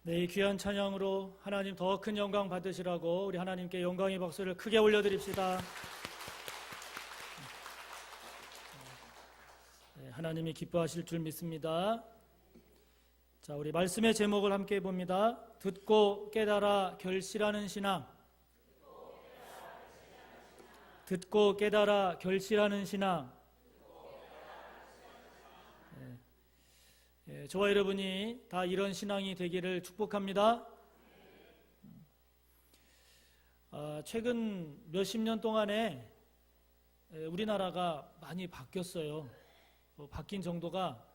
네, 이 귀한 찬양으로 하나님 더 큰 영광 받으시라고 우리 하나님께 영광의 박수를 크게 올려드립시다. 네, 하나님이 기뻐하실 줄 믿습니다. 자, 우리 말씀의 제목을 함께 봅니다. 듣고 깨달아 결실하는 신앙. 듣고 깨달아 결실하는 신앙. 저와 여러분이 다 이런 신앙이 되기를 축복합니다. 최근 몇십 년 동안에 우리나라가 많이 바뀌었어요. 바뀐 정도가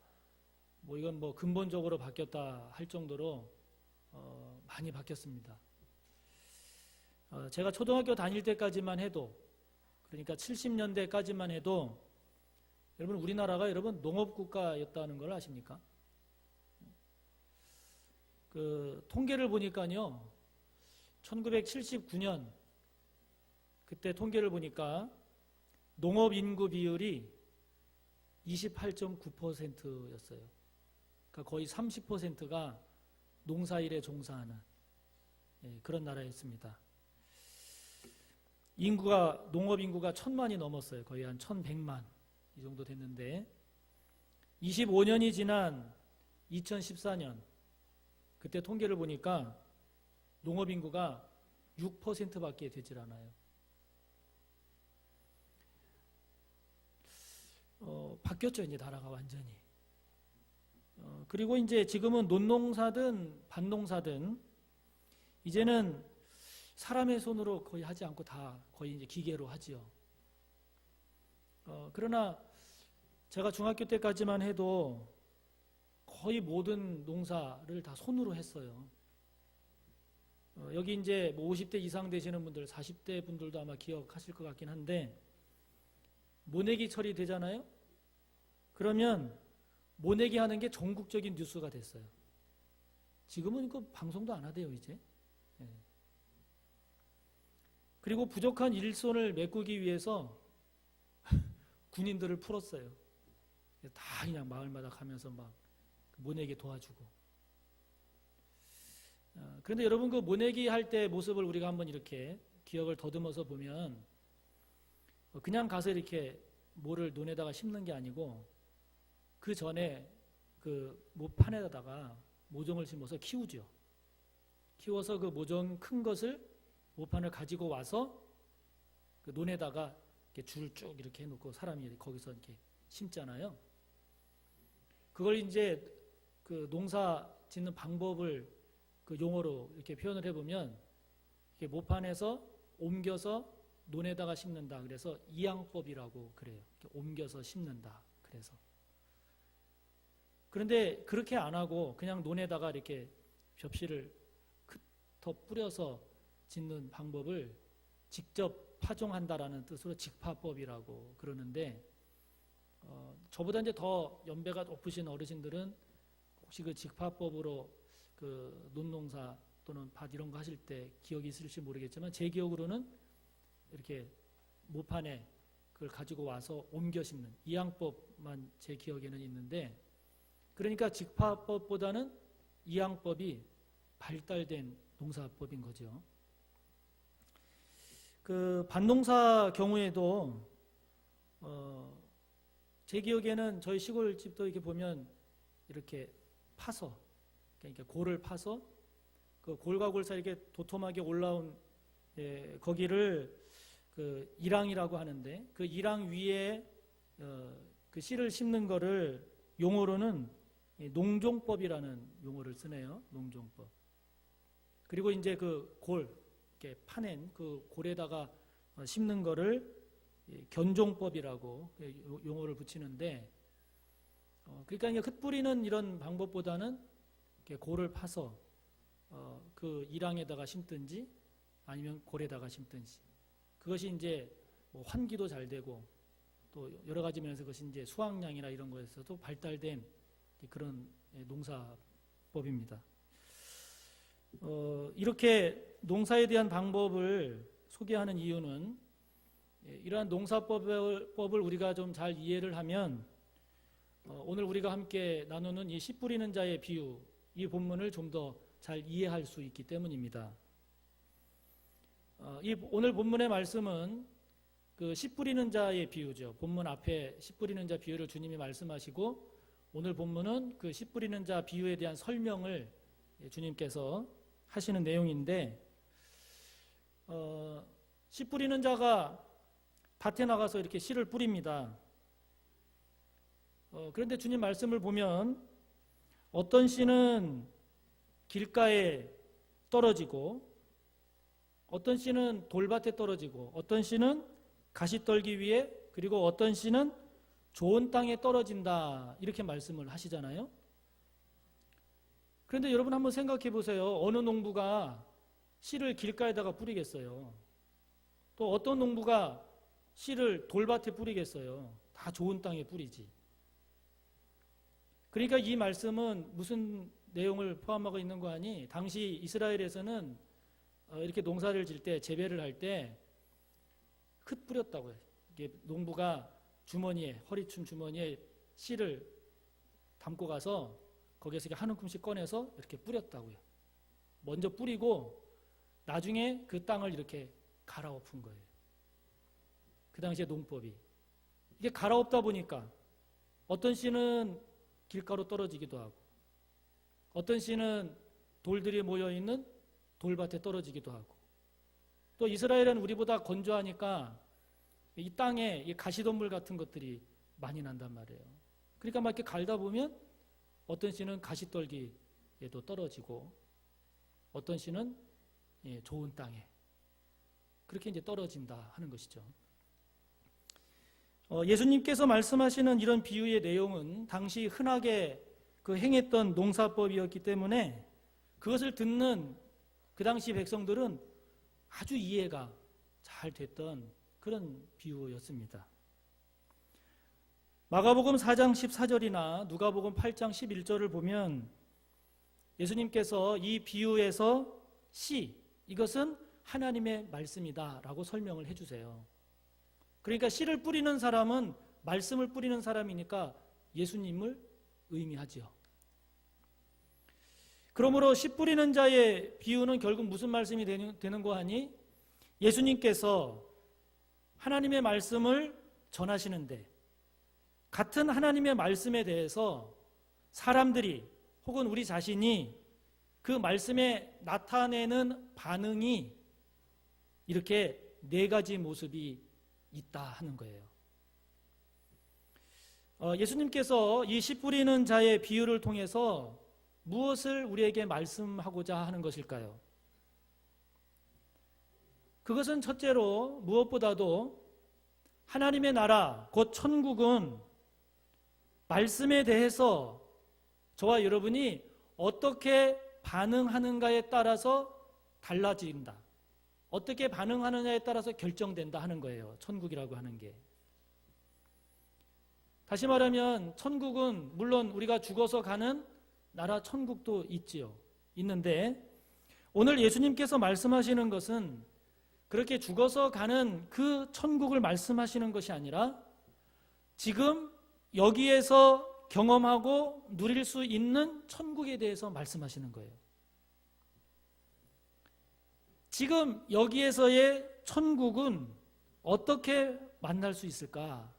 이건 근본적으로 바뀌었다 할 정도로 많이 바뀌었습니다. 제가 초등학교 다닐 때까지만 해도, 그러니까 70년대까지만 해도 여러분, 우리나라가 농업국가였다는 걸 아십니까? 통계를 보니까요, 1979년 그때 통계를 보니까 농업 인구 비율이 28.9%였어요. 그러니까 거의 30%가 농사일에 종사하는 그런 나라였습니다. 농업 인구가 1000만이 넘었어요. 거의 한 1100만 이 정도 됐는데, 25년이 지난 2014년 그때 통계를 보니까 농업 인구가 6%밖에 되질 않아요. 바뀌었죠, 이제 나라가 완전히. 그리고 이제 지금은 논농사든 밭농사든 이제는 사람의 손으로 거의 하지 않고 다 거의 이제 기계로 하지요. 그러나 제가 중학교 때까지만 해도 거의 모든 농사를 다 손으로 했어요. 여기 이제 50대 이상 되시는 분들, 40대 분들도 아마 기억하실 것 같긴 한데, 모내기 처리 되잖아요? 그러면 모내기 하는 게 전국적인 뉴스가 됐어요. 지금은 그 방송도 안 하대요, 이제. 그리고 부족한 일손을 메꾸기 위해서 군인들을 풀었어요. 다 그냥 마을마다 가면서 막 모내기 도와주고. 그런데 여러분, 그 모내기 할 때 모습을 우리가 한번 이렇게 기억을 더듬어서 보면, 그냥 가서 이렇게 모를 논에다가 심는 게 아니고, 그 전에 그 모판에다가 모종을 심어서 키우죠. 키워서 그 모종 큰 것을, 모판을 가지고 와서 그 논에다가 이렇게 줄을 쭉 이렇게 해놓고 사람이 거기서 이렇게 심잖아요. 그걸 이제 그 농사 짓는 방법을 그 용어로 이렇게 표현을 해보면, 이렇게 모판에서 옮겨서 논에다가 심는다. 그래서 이양법이라고 그래요. 이렇게 옮겨서 심는다. 그래서. 그런데 그렇게 안 하고 그냥 논에다가 이렇게 접시를 더 뿌려서 짓는 방법을 직접 파종한다라는 뜻으로 직파법이라고 그러는데, 저보다 이제 더 연배가 높으신 어르신들은 혹시 그 직파법으로 그 논농사 또는 밭 이런 거 하실 때 기억이 있을지 모르겠지만, 제 기억으로는 이렇게 모판에 그걸 가지고 와서 옮겨 심는 이양법만 제 기억에는 있는데, 그러니까 직파법보다는 이양법이 발달된 농사법인 거죠. 그 밭농사 경우에도 제 기억에는 저희 시골집도 이렇게 보면 이렇게 파서, 그러니까 골을 파서 그 골과 골 사이에 이렇게 도톰하게 올라온 거기를 그 이랑이라고 하는데, 그 이랑 위에 그 씨를 심는 거를 용어로는 농종법이라는 용어를 쓰네요. 농종법. 그리고 이제 그 골, 이렇게 파낸 그 골에다가 심는 거를 견종법이라고 용어를 붙이는데, 그러니까 이제 흩뿌리는 이런 방법보다는 이렇게 골을 파서 그 이랑에다가 심든지 아니면 골에다가 심든지, 그것이 이제 환기도 잘 되고 또 여러 가지 면에서 그것이 이제 수확량이나 이런 거에서도 발달된 그런 농사법입니다. 이렇게 농사에 대한 방법을 소개하는 이유는, 이러한 농사법을 우리가 좀 잘 이해를 하면 오늘 우리가 함께 나누는 이 씨 뿌리는 자의 비유, 이 본문을 좀 더 잘 이해할 수 있기 때문입니다. 오늘 본문의 말씀은 그 씨 뿌리는 자의 비유죠. 본문 앞에 씨 뿌리는 자 비유를 주님이 말씀하시고 오늘 본문은 그 씨 뿌리는 자 비유에 대한 설명을 주님께서 하시는 내용인데 씨 뿌리는 자가 밭에 나가서 이렇게 씨를 뿌립니다. 그런데 주님 말씀을 보면 어떤 씨는 길가에 떨어지고 어떤 씨는 돌밭에 떨어지고 어떤 씨는 가시떨기 위에 그리고 어떤 씨는 좋은 땅에 떨어진다 이렇게 말씀을 하시잖아요. 그런데 여러분 한번 생각해 보세요. 어느 농부가 씨를 길가에다가 뿌리겠어요? 또 어떤 농부가 씨를 돌밭에 뿌리겠어요? 다 좋은 땅에 뿌리지. 그러니까 이 말씀은 무슨 내용을 포함하고 있는 거 아니? 당시 이스라엘에서는 이렇게 농사를 질 때 재배를 할 때 흙 뿌렸다고요. 이게 농부가 주머니에 허리춤 주머니에 씨를 담고 가서 거기에서 한 움큼씩 꺼내서 이렇게 뿌렸다고요. 먼저 뿌리고 나중에 그 땅을 이렇게 갈아엎은 거예요. 그 당시에 농법이. 이게 갈아엎다 보니까 어떤 씨는 길가로 떨어지기도 하고 어떤 씨는 돌들이 모여있는 돌밭에 떨어지기도 하고 또 이스라엘은 우리보다 건조하니까 이 땅에 이 가시덤불 같은 것들이 많이 난단 말이에요. 그러니까 막 이렇게 갈다 보면 어떤 씨는 가시떨기에도 떨어지고 어떤 씨는 좋은 땅에 그렇게 이제 떨어진다 하는 것이죠. 예수님께서 말씀하시는 이런 비유의 내용은 당시 흔하게 그 행했던 농사법이었기 때문에 그것을 듣는 그 당시 백성들은 아주 이해가 잘 됐던 그런 비유였습니다. 마가복음 4장 14절이나 누가복음 8장 11절을 보면 예수님께서 이 비유에서 씨, 이것은 하나님의 말씀이다 라고 설명을 해주세요. 그러니까 씨를 뿌리는 사람은 말씀을 뿌리는 사람이니까 예수님을 의미하지요. 그러므로 씨 뿌리는 자의 비유는 결국 무슨 말씀이 되는 거 아니? 예수님께서 하나님의 말씀을 전하시는데 같은 하나님의 말씀에 대해서 사람들이 혹은 우리 자신이 그 말씀에 나타내는 반응이 이렇게 네 가지 모습이 있다 하는 거예요. 예수님께서 이 씨 뿌리는 자의 비유를 통해서 무엇을 우리에게 말씀하고자 하는 것일까요? 그것은 첫째로 무엇보다도 하나님의 나라 곧 천국은 말씀에 대해서 저와 여러분이 어떻게 반응하는가에 따라서 달라진다. 어떻게 반응하느냐에 따라서 결정된다 하는 거예요. 천국이라고 하는 게. 다시 말하면 천국은 물론 우리가 죽어서 가는 나라 천국도 있지요. 있는데 오늘 예수님께서 말씀하시는 것은 그렇게 죽어서 가는 그 천국을 말씀하시는 것이 아니라 지금 여기에서 경험하고 누릴 수 있는 천국에 대해서 말씀하시는 거예요. 지금 여기에서의 천국은 어떻게 만날 수 있을까?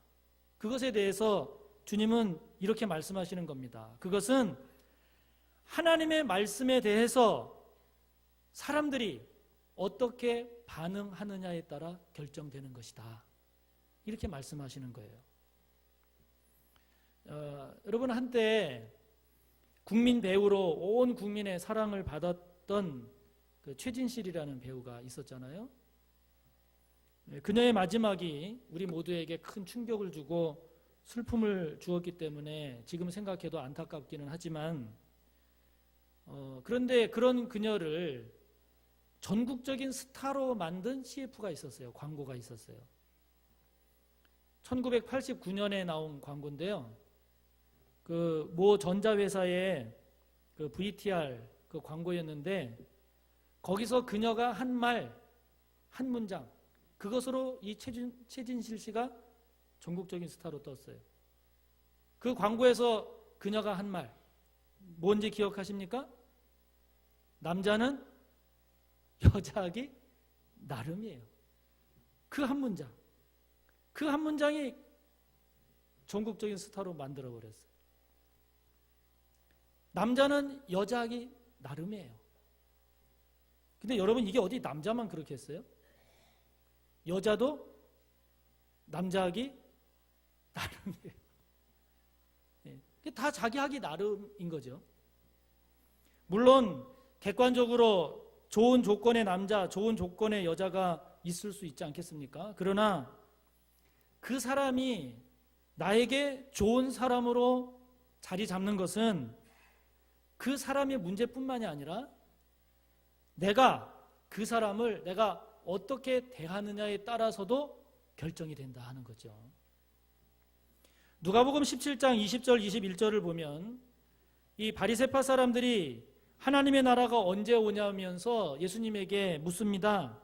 그것에 대해서 주님은 이렇게 말씀하시는 겁니다. 그것은 하나님의 말씀에 대해서 사람들이 어떻게 반응하느냐에 따라 결정되는 것이다. 이렇게 말씀하시는 거예요. 여러분 한때 국민 배우로 온 국민의 사랑을 받았던 그 최진실이라는 배우가 있었잖아요. 그녀의 마지막이 우리 모두에게 큰 충격을 주고 슬픔을 주었기 때문에 지금 생각해도 안타깝기는 하지만 그런데 그런 그녀를 전국적인 스타로 만든 CF가 있었어요. 광고가 있었어요. 1989년에 나온 광고인데요. 그 모 전자회사의 그 VTR 그 광고였는데 거기서 그녀가 한 말, 한 문장 그것으로 이 최진실 씨가 전국적인 스타로 떴어요. 그 광고에서 그녀가 한 말 뭔지 기억하십니까? 남자는 여자하기 나름이에요. 그 한 문장. 그 한 문장이 전국적인 스타로 만들어버렸어요. 남자는 여자하기 나름이에요. 근데 여러분, 이게 어디 남자만 그렇게 했어요? 여자도 남자하기 나름이에요. 다 자기 하기 나름인 거죠. 물론 객관적으로 좋은 조건의 남자, 좋은 조건의 여자가 있을 수 있지 않겠습니까? 그러나 그 사람이 나에게 좋은 사람으로 자리 잡는 것은 그 사람의 문제뿐만이 아니라 내가 그 사람을 내가 어떻게 대하느냐에 따라서도 결정이 된다 하는 거죠. 누가복음 17장 20절 21절을 보면 이 바리새파 사람들이 하나님의 나라가 언제 오냐면서 예수님에게 묻습니다.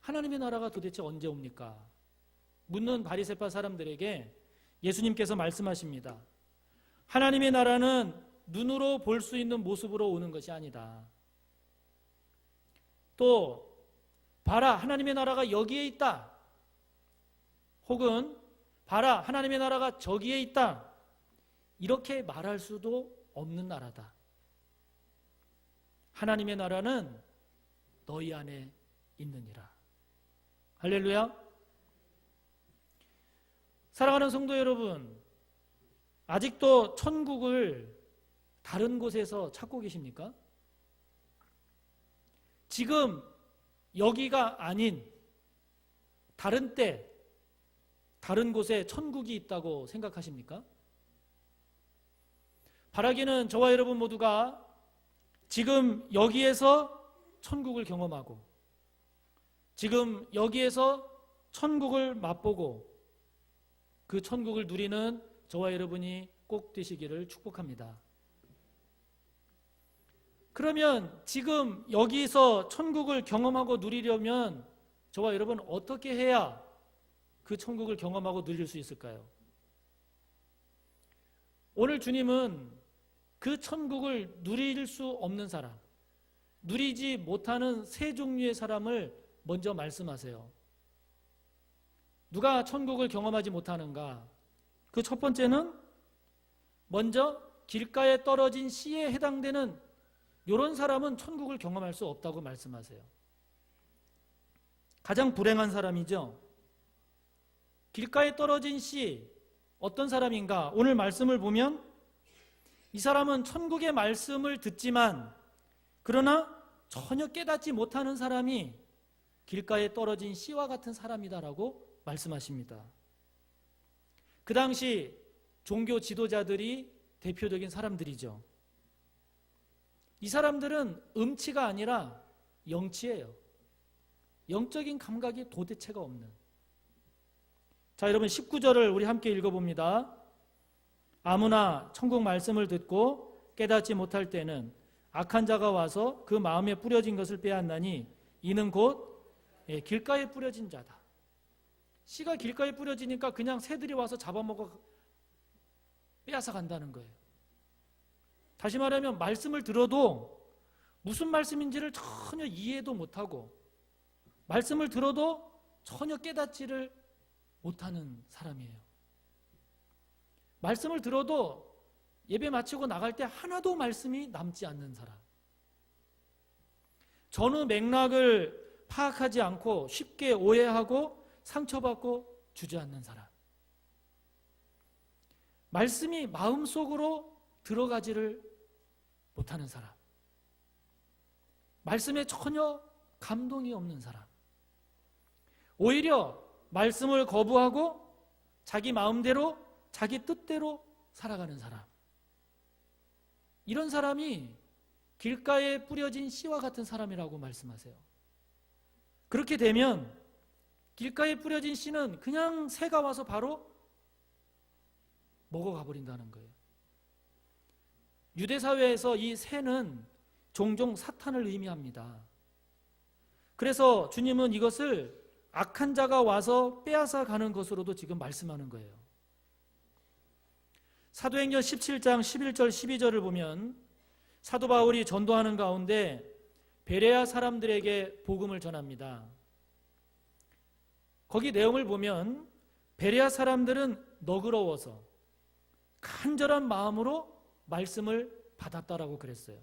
하나님의 나라가 도대체 언제 옵니까? 묻는 바리새파 사람들에게 예수님께서 말씀하십니다. 하나님의 나라는 눈으로 볼 수 있는 모습으로 오는 것이 아니다. 또 봐라, 하나님의 나라가 여기에 있다. 혹은 봐라, 하나님의 나라가 저기에 있다. 이렇게 말할 수도 없는 나라다. 하나님의 나라는 너희 안에 있느니라. 할렐루야. 사랑하는 성도 여러분, 아직도 천국을 다른 곳에서 찾고 계십니까? 지금 여기가 아닌 다른 때, 다른 곳에 천국이 있다고 생각하십니까? 바라기는 저와 여러분 모두가 지금 여기에서 천국을 경험하고 지금 여기에서 천국을 맛보고 그 천국을 누리는 저와 여러분이 꼭 되시기를 축복합니다. 그러면 지금 여기서 천국을 경험하고 누리려면 저와 여러분 어떻게 해야 그 천국을 경험하고 누릴 수 있을까요? 오늘 주님은 그 천국을 누릴 수 없는 사람, 누리지 못하는 세 종류의 사람을 먼저 말씀하세요. 누가 천국을 경험하지 못하는가? 그 첫 번째는 먼저 길가에 떨어진 씨에 해당되는 이런 사람은 천국을 경험할 수 없다고 말씀하세요. 가장 불행한 사람이죠. 길가에 떨어진 씨, 어떤 사람인가? 오늘 말씀을 보면 이 사람은 천국의 말씀을 듣지만 그러나 전혀 깨닫지 못하는 사람이 길가에 떨어진 씨와 같은 사람이다라고 말씀하십니다. 그 당시 종교 지도자들이 대표적인 사람들이죠. 이 사람들은 음치가 아니라 영치예요. 영적인 감각이 도대체가 없는. 자, 여러분 19절을 우리 함께 읽어봅니다. 아무나 천국 말씀을 듣고 깨닫지 못할 때는 악한 자가 와서 그 마음에 뿌려진 것을 빼앗나니 이는 곧 길가에 뿌려진 자다. 씨가 길가에 뿌려지니까 그냥 새들이 와서 잡아먹어 빼앗아 간다는 거예요. 다시 말하면 말씀을 들어도 무슨 말씀인지를 전혀 이해도 못하고 말씀을 들어도 전혀 깨닫지를 못하는 사람이에요. 말씀을 들어도 예배 마치고 나갈 때 하나도 말씀이 남지 않는 사람. 전후 맥락을 파악하지 않고 쉽게 오해하고 상처받고 주저앉는 사람. 말씀이 마음속으로 들어가지를 못하는 사람. 말씀에 전혀 감동이 없는 사람. 오히려 말씀을 거부하고 자기 마음대로 자기 뜻대로 살아가는 사람. 이런 사람이 길가에 뿌려진 씨와 같은 사람이라고 말씀하세요. 그렇게 되면 길가에 뿌려진 씨는 그냥 새가 와서 바로 먹어가 버린다는 거예요. 유대사회에서 이 새는 종종 사탄을 의미합니다. 그래서 주님은 이것을 악한 자가 와서 빼앗아 가는 것으로도 지금 말씀하는 거예요. 사도행전 17장 11절 12절을 보면 사도 바울이 전도하는 가운데 베레아 사람들에게 복음을 전합니다. 거기 내용을 보면 베레아 사람들은 너그러워서 간절한 마음으로 말씀을 받았다라고 그랬어요.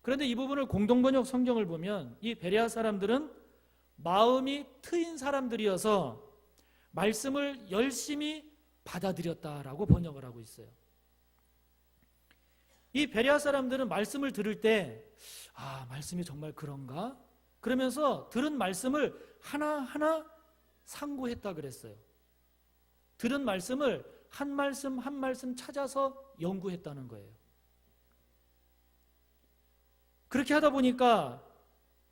그런데 이 부분을 공동번역 성경을 보면 이 베레아 사람들은 마음이 트인 사람들이어서 말씀을 열심히 받아들였다라고 번역을 하고 있어요. 이 베레아 사람들은 말씀을 들을 때 말씀이 정말 그런가? 그러면서 들은 말씀을 하나하나 상고했다 그랬어요. 들은 말씀을 한 말씀 한 말씀 찾아서 연구했다는 거예요. 그렇게 하다 보니까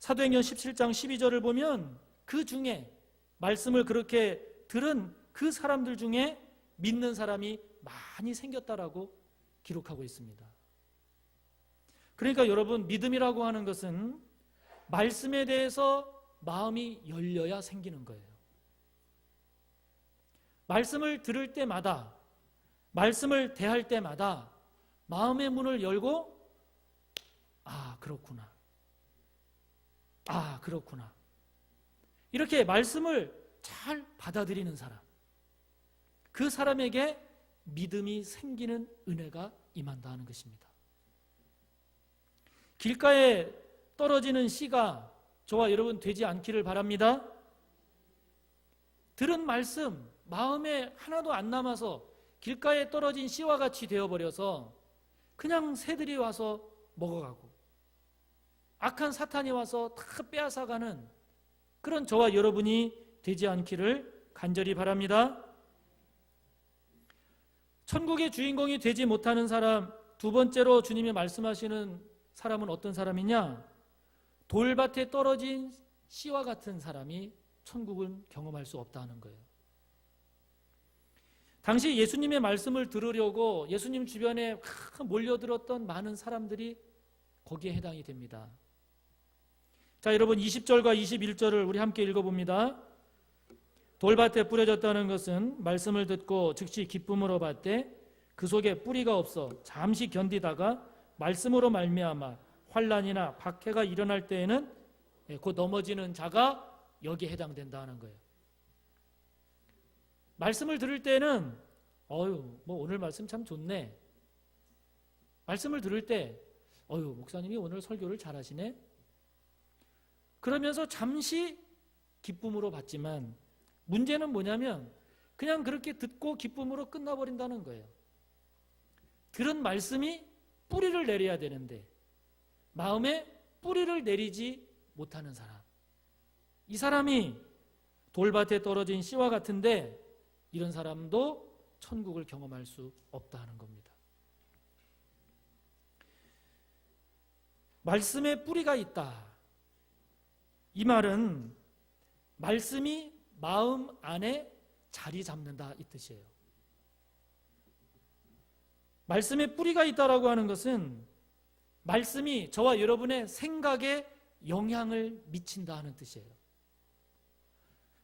사도행전 17장 12절을 보면 그 중에 말씀을 그렇게 들은 그 사람들 중에 믿는 사람이 많이 생겼다라고 기록하고 있습니다. 그러니까 여러분, 믿음이라고 하는 것은 말씀에 대해서 마음이 열려야 생기는 거예요. 말씀을 들을 때마다, 말씀을 대할 때마다 마음의 문을 열고 그렇구나. 그렇구나. 이렇게 말씀을 잘 받아들이는 사람, 그 사람에게 믿음이 생기는 은혜가 임한다는 것입니다. 길가에 떨어지는 씨가 저와 여러분 되지 않기를 바랍니다. 들은 말씀 마음에 하나도 안 남아서 길가에 떨어진 씨와 같이 되어버려서 그냥 새들이 와서 먹어가고 악한 사탄이 와서 다 빼앗아가는 그런 저와 여러분이 되지 않기를 간절히 바랍니다. 천국의 주인공이 되지 못하는 사람, 두 번째로 주님이 말씀하시는 사람은 어떤 사람이냐? 돌밭에 떨어진 씨와 같은 사람이 천국은 경험할 수 없다는 거예요. 당시 예수님의 말씀을 들으려고 예수님 주변에 몰려들었던 많은 사람들이 거기에 해당이 됩니다. 자, 여러분 20절과 21절을 우리 함께 읽어봅니다. 돌밭에 뿌려졌다는 것은 말씀을 듣고 즉시 기쁨으로 받되 그 속에 뿌리가 없어 잠시 견디다가 말씀으로 말미암아 환난이나 박해가 일어날 때에는 곧 넘어지는 자가 여기에 해당된다는 거예요. 말씀을 들을 때는 오늘 말씀 참 좋네. 말씀을 들을 때 목사님이 오늘 설교를 잘하시네. 그러면서 잠시 기쁨으로 받지만 문제는 뭐냐면 그냥 그렇게 듣고 기쁨으로 끝나버린다는 거예요. 들은 말씀이 뿌리를 내려야 되는데 마음에 뿌리를 내리지 못하는 사람, 이 사람이 돌밭에 떨어진 씨와 같은데 이런 사람도 천국을 경험할 수 없다는 겁니다. 말씀에 뿌리가 있다. 이 말은 말씀이 마음 안에 자리 잡는다 이 뜻이에요. 말씀에 뿌리가 있다라고 하는 것은 말씀이 저와 여러분의 생각에 영향을 미친다 하는 뜻이에요.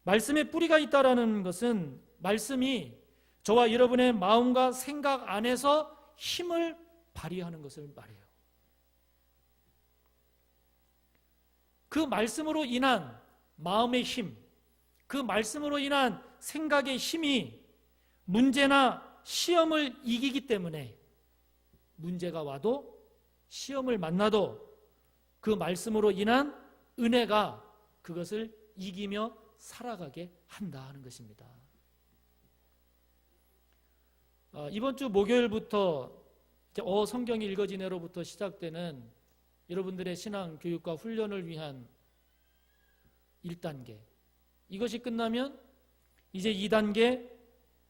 말씀에 뿌리가 있다라는 것은 말씀이 저와 여러분의 마음과 생각 안에서 힘을 발휘하는 것을 말해요. 그 말씀으로 인한 마음의 힘, 그 말씀으로 인한 생각의 힘이 문제나 시험을 이기기 때문에 문제가 와도 시험을 만나도 그 말씀으로 인한 은혜가 그것을 이기며 살아가게 한다 하는 것입니다. 이번 주 목요일부터 성경이 읽어지네로부터 시작되는 여러분들의 신앙 교육과 훈련을 위한 1단계, 이것이 끝나면 이제 2단계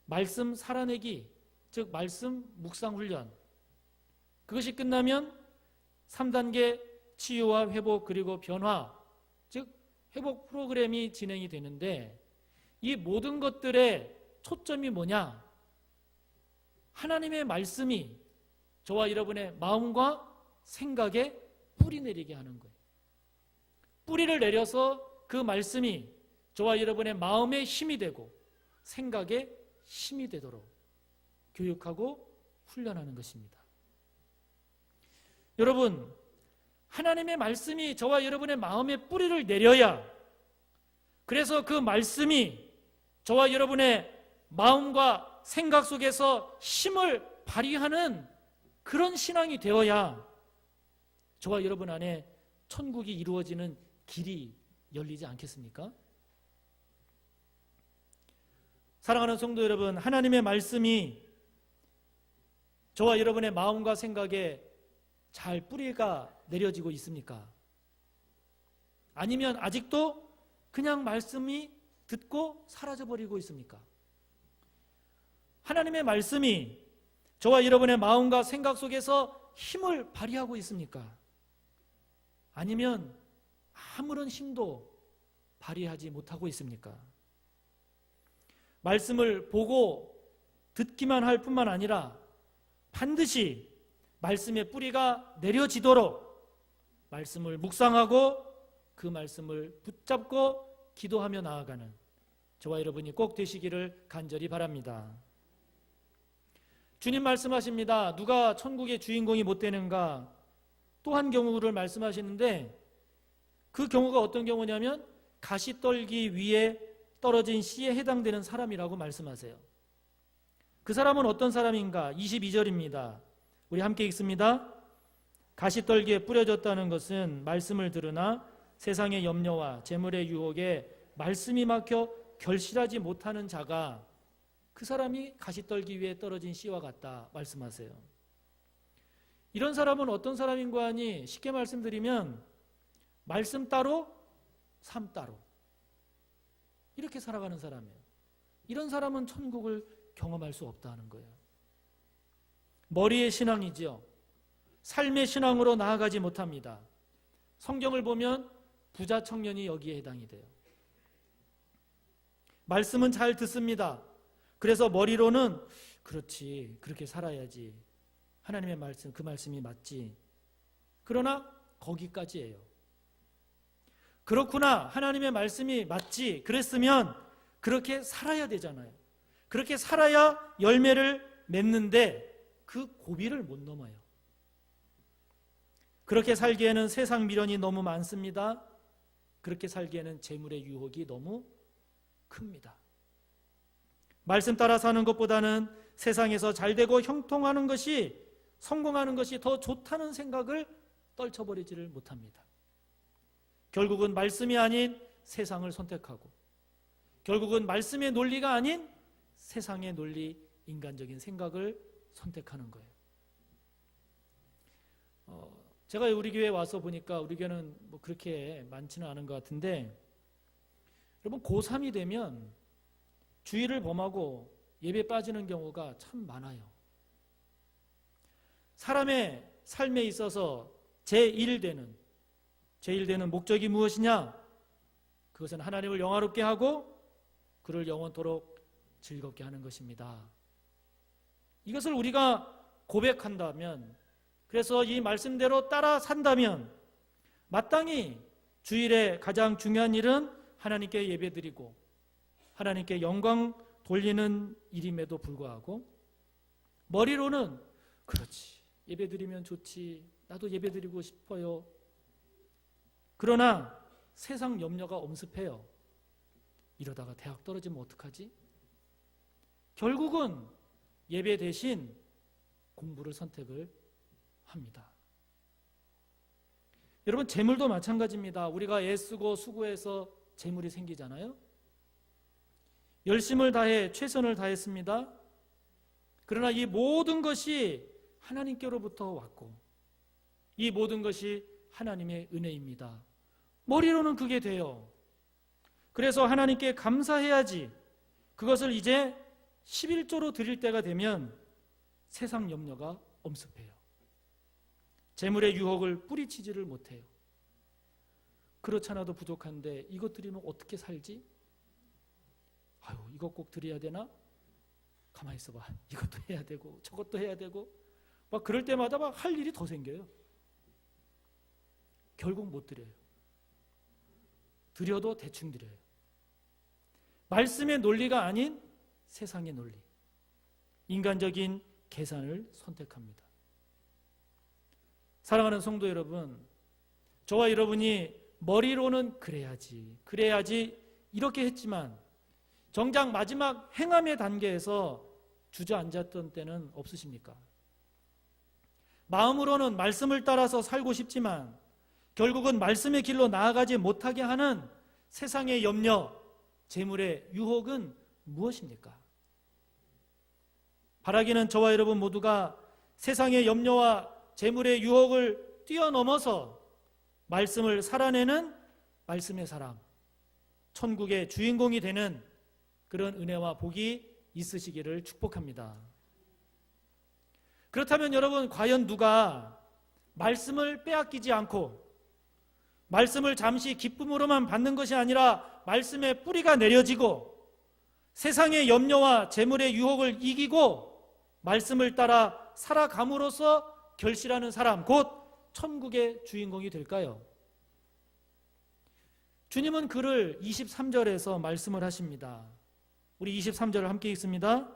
말씀 살아내기, 즉 말씀 묵상 훈련, 그것이 끝나면 3단계 치유와 회복 그리고 변화, 즉 회복 프로그램이 진행이 되는데 이 모든 것들의 초점이 뭐냐? 하나님의 말씀이 저와 여러분의 마음과 생각에 뿌리 내리게 하는 거예요. 뿌리를 내려서 그 말씀이 저와 여러분의 마음에 힘이 되고 생각에 힘이 되도록 교육하고 훈련하는 것입니다. 여러분, 하나님의 말씀이 저와 여러분의 마음에 뿌리를 내려야, 그래서 그 말씀이 저와 여러분의 마음과 생각 속에서 힘을 발휘하는 그런 신앙이 되어야 저와 여러분 안에 천국이 이루어지는 길이 열리지 않겠습니까? 사랑하는 성도 여러분, 하나님의 말씀이 저와 여러분의 마음과 생각에 잘 뿌리가 내려지고 있습니까? 아니면 아직도 그냥 말씀이 듣고 사라져버리고 있습니까? 하나님의 말씀이 저와 여러분의 마음과 생각 속에서 힘을 발휘하고 있습니까? 아니면 아무런 힘도 발휘하지 못하고 있습니까? 말씀을 보고 듣기만 할 뿐만 아니라 반드시 말씀의 뿌리가 내려지도록 말씀을 묵상하고 그 말씀을 붙잡고 기도하며 나아가는 저와 여러분이 꼭 되시기를 간절히 바랍니다. 주님 말씀하십니다. 누가 천국의 주인공이 못 되는가? 또 한 경우를 말씀하시는데, 그 경우가 어떤 경우냐면 가시떨기 위에 떨어진 씨에 해당되는 사람이라고 말씀하세요. 그 사람은 어떤 사람인가? 22절입니다. 우리 함께 읽습니다. 가시떨기에 뿌려졌다는 것은 말씀을 들으나 세상의 염려와 재물의 유혹에 말씀이 막혀 결실하지 못하는 자가, 그 사람이 가시떨기 위에 떨어진 씨와 같다 말씀하세요. 이런 사람은 어떤 사람인가 하니, 쉽게 말씀드리면 말씀 따로 삶 따로 이렇게 살아가는 사람이에요. 이런 사람은 천국을 경험할 수 없다는 거예요. 머리의 신앙이지요. 삶의 신앙으로 나아가지 못합니다. 성경을 보면 부자 청년이 여기에 해당이 돼요. 말씀은 잘 듣습니다. 그래서 머리로는 그렇지, 그렇게 살아야지, 하나님의 말씀, 그 말씀이 맞지. 그러나 거기까지예요. 그렇구나, 하나님의 말씀이 맞지, 그랬으면 그렇게 살아야 되잖아요. 그렇게 살아야 열매를 맺는데 그 고비를 못 넘어요. 그렇게 살기에는 세상 미련이 너무 많습니다. 그렇게 살기에는 재물의 유혹이 너무 큽니다. 말씀 따라 사는 것보다는 세상에서 잘되고 형통하는 것이, 성공하는 것이 더 좋다는 생각을 떨쳐버리지를 못합니다. 결국은 말씀이 아닌 세상을 선택하고, 결국은 말씀의 논리가 아닌 세상의 논리, 인간적인 생각을 선택하는 거예요. 제가 우리 교회에 와서 보니까 우리 교회는 뭐 그렇게 많지는 않은 것 같은데, 여러분 고3이 되면 주일을 범하고 예배 빠지는 경우가 참 많아요. 사람의 삶에 있어서 제1되는 목적이 무엇이냐? 그것은 하나님을 영화롭게 하고 그를 영원토록 즐겁게 하는 것입니다. 이것을 우리가 고백한다면, 그래서 이 말씀대로 따라 산다면, 마땅히 주일에 가장 중요한 일은 하나님께 예배드리고 하나님께 영광 돌리는 일임에도 불구하고, 머리로는 그렇지, 예배드리면 좋지, 나도 예배드리고 싶어요. 그러나 세상 염려가 엄습해요. 이러다가 대학 떨어지면 어떡하지? 결국은 예배 대신 공부를 선택을 합니다. 여러분, 재물도 마찬가지입니다. 우리가 애쓰고 수고해서 재물이 생기잖아요. 열심을 다해 최선을 다했습니다. 그러나 이 모든 것이 하나님께로부터 왔고, 이 모든 것이 하나님의 은혜입니다. 머리로는 그게 돼요. 그래서 하나님께 감사해야지. 그것을 이제 11조로 드릴 때가 되면 세상 염려가 엄습해요. 재물의 유혹을 뿌리치지를 못해요. 그렇잖아도 부족한데 이것 드리면 어떻게 살지? 아유, 이거 꼭 드려야 되나? 가만히 있어봐. 이것도 해야 되고 저것도 해야 되고, 막 그럴 때마다 막 할 일이 더 생겨요. 결국 못 드려요. 드려도 대충 드려요. 말씀의 논리가 아닌 세상의 논리, 인간적인 계산을 선택합니다. 사랑하는 성도 여러분, 저와 여러분이 머리로는 그래야지 이렇게 했지만 정작 마지막 행함의 단계에서 주저앉았던 때는 없으십니까? 마음으로는 말씀을 따라서 살고 싶지만 결국은 말씀의 길로 나아가지 못하게 하는 세상의 염려, 재물의 유혹은 무엇입니까? 바라기는 저와 여러분 모두가 세상의 염려와 재물의 유혹을 뛰어넘어서 말씀을 살아내는 말씀의 사람, 천국의 주인공이 되는 그런 은혜와 복이 있으시기를 축복합니다. 그렇다면 여러분, 과연 누가 말씀을 빼앗기지 않고 말씀을 잠시 기쁨으로만 받는 것이 아니라 말씀의 뿌리가 내려지고 세상의 염려와 재물의 유혹을 이기고 말씀을 따라 살아감으로써 결실하는 사람, 곧 천국의 주인공이 될까요? 주님은 그를 23절에서 말씀을 하십니다. 우리 23절을 함께 읽습니다.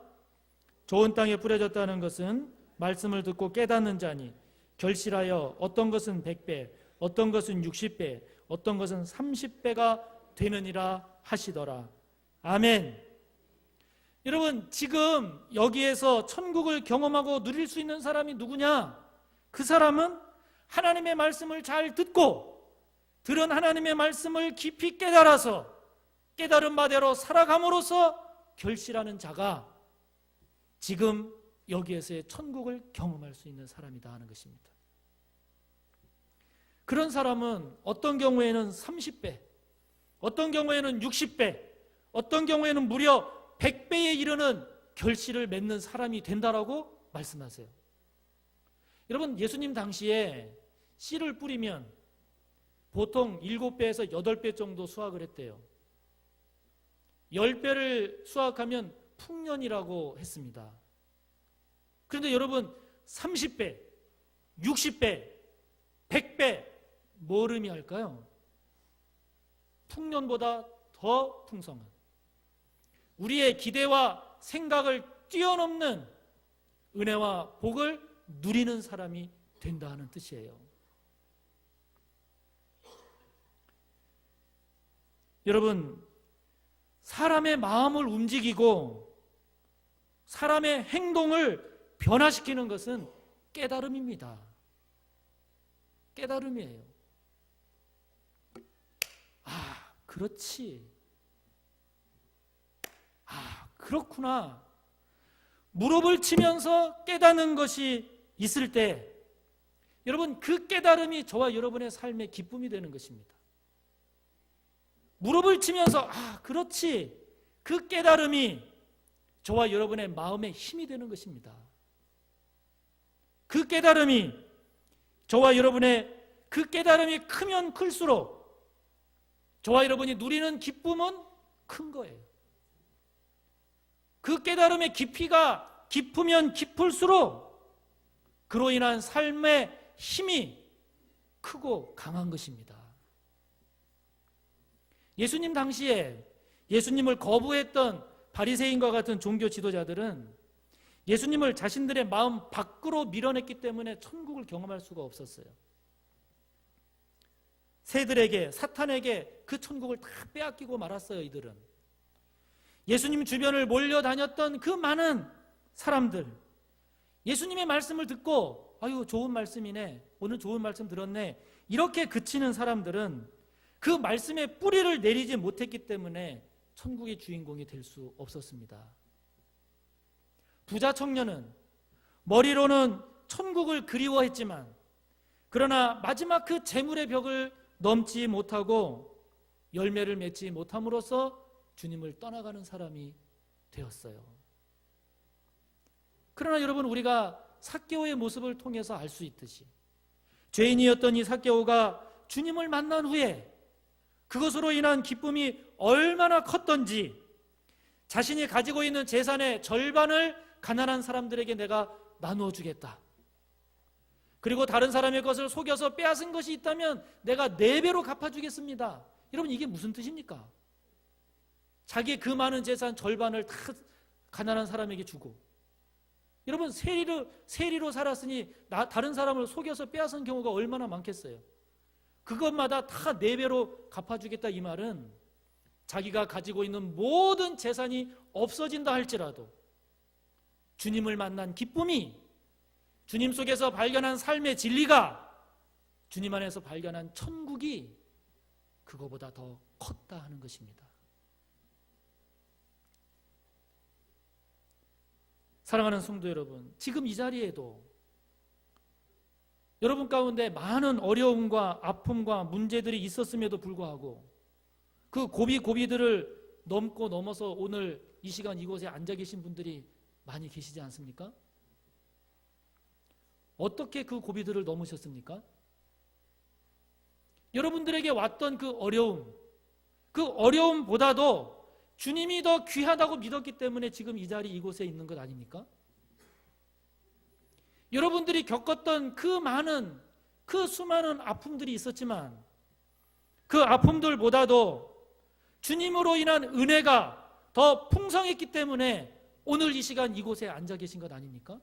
좋은 땅에 뿌려졌다는 것은 말씀을 듣고 깨닫는 자니 결실하여 어떤 것은 100배, 어떤 것은 60배, 어떤 것은 30배가 되느니라 하시더라. 아멘. 여러분, 지금 여기에서 천국을 경험하고 누릴 수 있는 사람이 누구냐? 그 사람은 하나님의 말씀을 잘 듣고 들은 하나님의 말씀을 깊이 깨달아서 깨달은 바대로 살아감으로써 결실하는 자가 지금 여기에서의 천국을 경험할 수 있는 사람이다 하는 것입니다. 그런 사람은 어떤 경우에는 30배, 어떤 경우에는 60배, 어떤 경우에는 무려 100배에 이르는 결실을 맺는 사람이 된다라고 말씀하세요. 여러분, 예수님 당시에 씨를 뿌리면 보통 7배에서 8배 정도 수확을 했대요. 10배를 수확하면 풍년이라고 했습니다. 그런데 여러분, 30배, 60배, 100배 뭘 의미할까요? 풍년보다 더 풍성한, 우리의 기대와 생각을 뛰어넘는 은혜와 복을 누리는 사람이 된다 하는 뜻이에요. 여러분, 사람의 마음을 움직이고 사람의 행동을 변화시키는 것은 깨달음입니다. 깨달음이에요. 아, 그렇지. 아, 그렇구나. 무릎을 치면서 깨닫는 것이 있을 때 여러분, 그 깨달음이 저와 여러분의 삶의 기쁨이 되는 것입니다. 무릎을 치면서 아, 그렇지. 그 깨달음이 저와 여러분의 마음의 힘이 되는 것입니다. 그 깨달음이 저와 여러분의 그 깨달음이 크면 클수록 저와 여러분이 누리는 기쁨은 큰 거예요. 그 깨달음의 깊이가 깊으면 깊을수록 그로 인한 삶의 힘이 크고 강한 것입니다. 예수님 당시에 예수님을 거부했던 바리새인과 같은 종교 지도자들은 예수님을 자신들의 마음 밖으로 밀어냈기 때문에 천국을 경험할 수가 없었어요. 새들에게, 사탄에게 그 천국을 다 빼앗기고 말았어요. 이들은 예수님 주변을 몰려다녔던 그 많은 사람들, 예수님의 말씀을 듣고 아유, 좋은 말씀이네, 오늘 좋은 말씀 들었네, 이렇게 그치는 사람들은 그 말씀의 뿌리를 내리지 못했기 때문에 천국의 주인공이 될 수 없었습니다. 부자 청년은 머리로는 천국을 그리워했지만 그러나 마지막 그 재물의 벽을 넘지 못하고 열매를 맺지 못함으로써 주님을 떠나가는 사람이 되었어요. 그러나 여러분, 우리가 삭개오의 모습을 통해서 알 수 있듯이 죄인이었던 이 삭개오가 주님을 만난 후에 그것으로 인한 기쁨이 얼마나 컸던지 자신이 가지고 있는 재산의 절반을 가난한 사람들에게 내가 나누어 주겠다. 그리고 다른 사람의 것을 속여서 빼앗은 것이 있다면 내가 4배로 갚아주겠습니다. 여러분, 이게 무슨 뜻입니까? 자기의 그 많은 재산 절반을 다 가난한 사람에게 주고 여러분, 세리로 살았으니 다른 사람을 속여서 빼앗은 경우가 얼마나 많겠어요. 그것마다 다 4배로 갚아주겠다, 이 말은 자기가 가지고 있는 모든 재산이 없어진다 할지라도 주님을 만난 기쁨이, 주님 속에서 발견한 삶의 진리가, 주님 안에서 발견한 천국이 그거보다 더 컸다 하는 것입니다. 사랑하는 성도 여러분, 지금 이 자리에도 여러분 가운데 많은 어려움과 아픔과 문제들이 있었음에도 불구하고 그 고비들을 넘어서 오늘 이 시간 이곳에 앉아 계신 분들이 많이 계시지 않습니까? 어떻게 그 고비들을 넘으셨습니까? 여러분들에게 왔던 그 어려움보다도 주님이 더 귀하다고 믿었기 때문에 지금 이 자리 이곳에 있는 것 아닙니까? 여러분들이 겪었던 그 수많은 아픔들이 있었지만 그 아픔들보다도 주님으로 인한 은혜가 더 풍성했기 때문에 오늘 이 시간 이곳에 앉아 계신 것 아닙니까?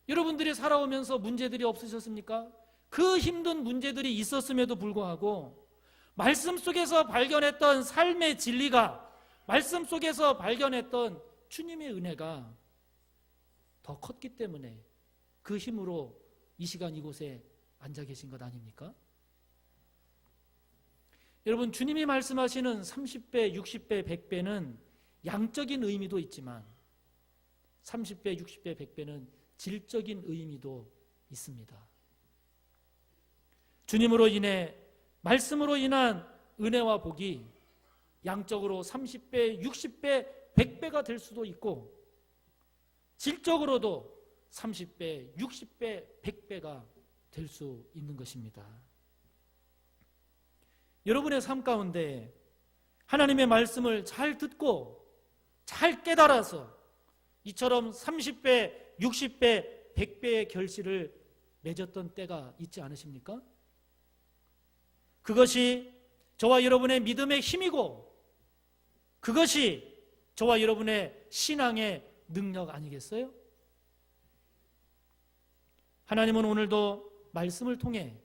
여러분들이 살아오면서 문제들이 없으셨습니까? 그 힘든 문제들이 있었음에도 불구하고 말씀 속에서 발견했던 삶의 진리가, 말씀 속에서 발견했던 주님의 은혜가 더 컸기 때문에 그 힘으로 이 시간 이곳에 앉아 계신 것 아닙니까? 여러분, 주님이 말씀하시는 30배, 60배, 100배는 양적인 의미도 있지만 30배, 60배, 100배는 질적인 의미도 있습니다. 주님으로 인해, 말씀으로 인한 은혜와 복이 양적으로 30배, 60배, 100배가 될 수도 있고 질적으로도 30배, 60배, 100배가 될 수 있는 것입니다. 여러분의 삶 가운데 하나님의 말씀을 잘 듣고 잘 깨달아서 이처럼 30배, 60배, 100배의 결실을 맺었던 때가 있지 않으십니까? 그것이 저와 여러분의 믿음의 힘이고 그것이 저와 여러분의 신앙의 능력 아니겠어요? 하나님은 오늘도 말씀을 통해,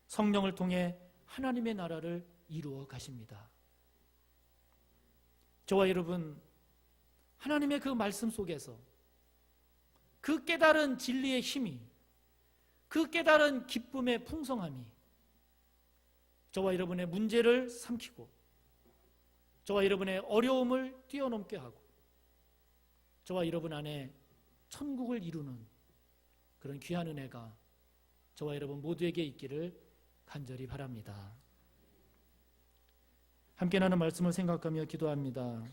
성령을 통해 하나님의 나라를 이루어 가십니다. 저와 여러분, 하나님의 그 말씀 속에서 그 깨달은 진리의 힘이, 그 깨달은 기쁨의 풍성함이 저와 여러분의 문제를 삼키고 저와 여러분의 어려움을 뛰어넘게 하고 저와 여러분 안에 천국을 이루는 그런 귀한 은혜가 저와 여러분 모두에게 있기를 간절히 바랍니다. 함께 나눈 말씀을 생각하며 기도합니다.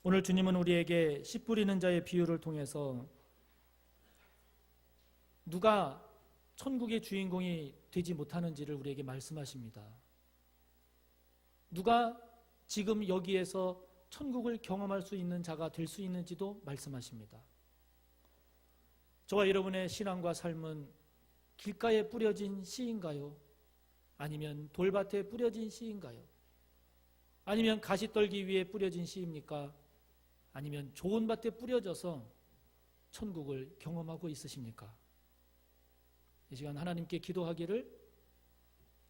오늘 주님은 우리에게 씨 뿌리는 자의 비유를 통해서 누가 천국의 주인공이 되지 못하는지를 우리에게 말씀하십니다. 누가 지금 여기에서 천국을 경험할 수 있는 자가 될 수 있는지도 말씀하십니다. 저와 여러분의 신앙과 삶은 길가에 뿌려진 씨인가요? 아니면 돌밭에 뿌려진 씨인가요? 아니면 가시떨기 위에 뿌려진 씨입니까? 아니면 좋은 밭에 뿌려져서 천국을 경험하고 있으십니까? 이 시간 하나님께 기도하기를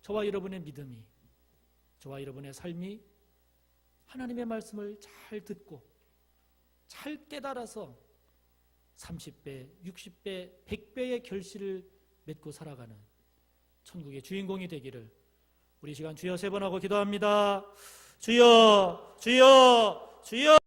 저와 여러분의 믿음이, 저와 여러분의 삶이 하나님의 말씀을 잘 듣고 잘 깨달아서 30배, 60배, 100배의 결실을 맺고 살아가는 천국의 주인공이 되기를 우리 시간 주여 3번 하고 기도합니다. 주여, 주여, 주여.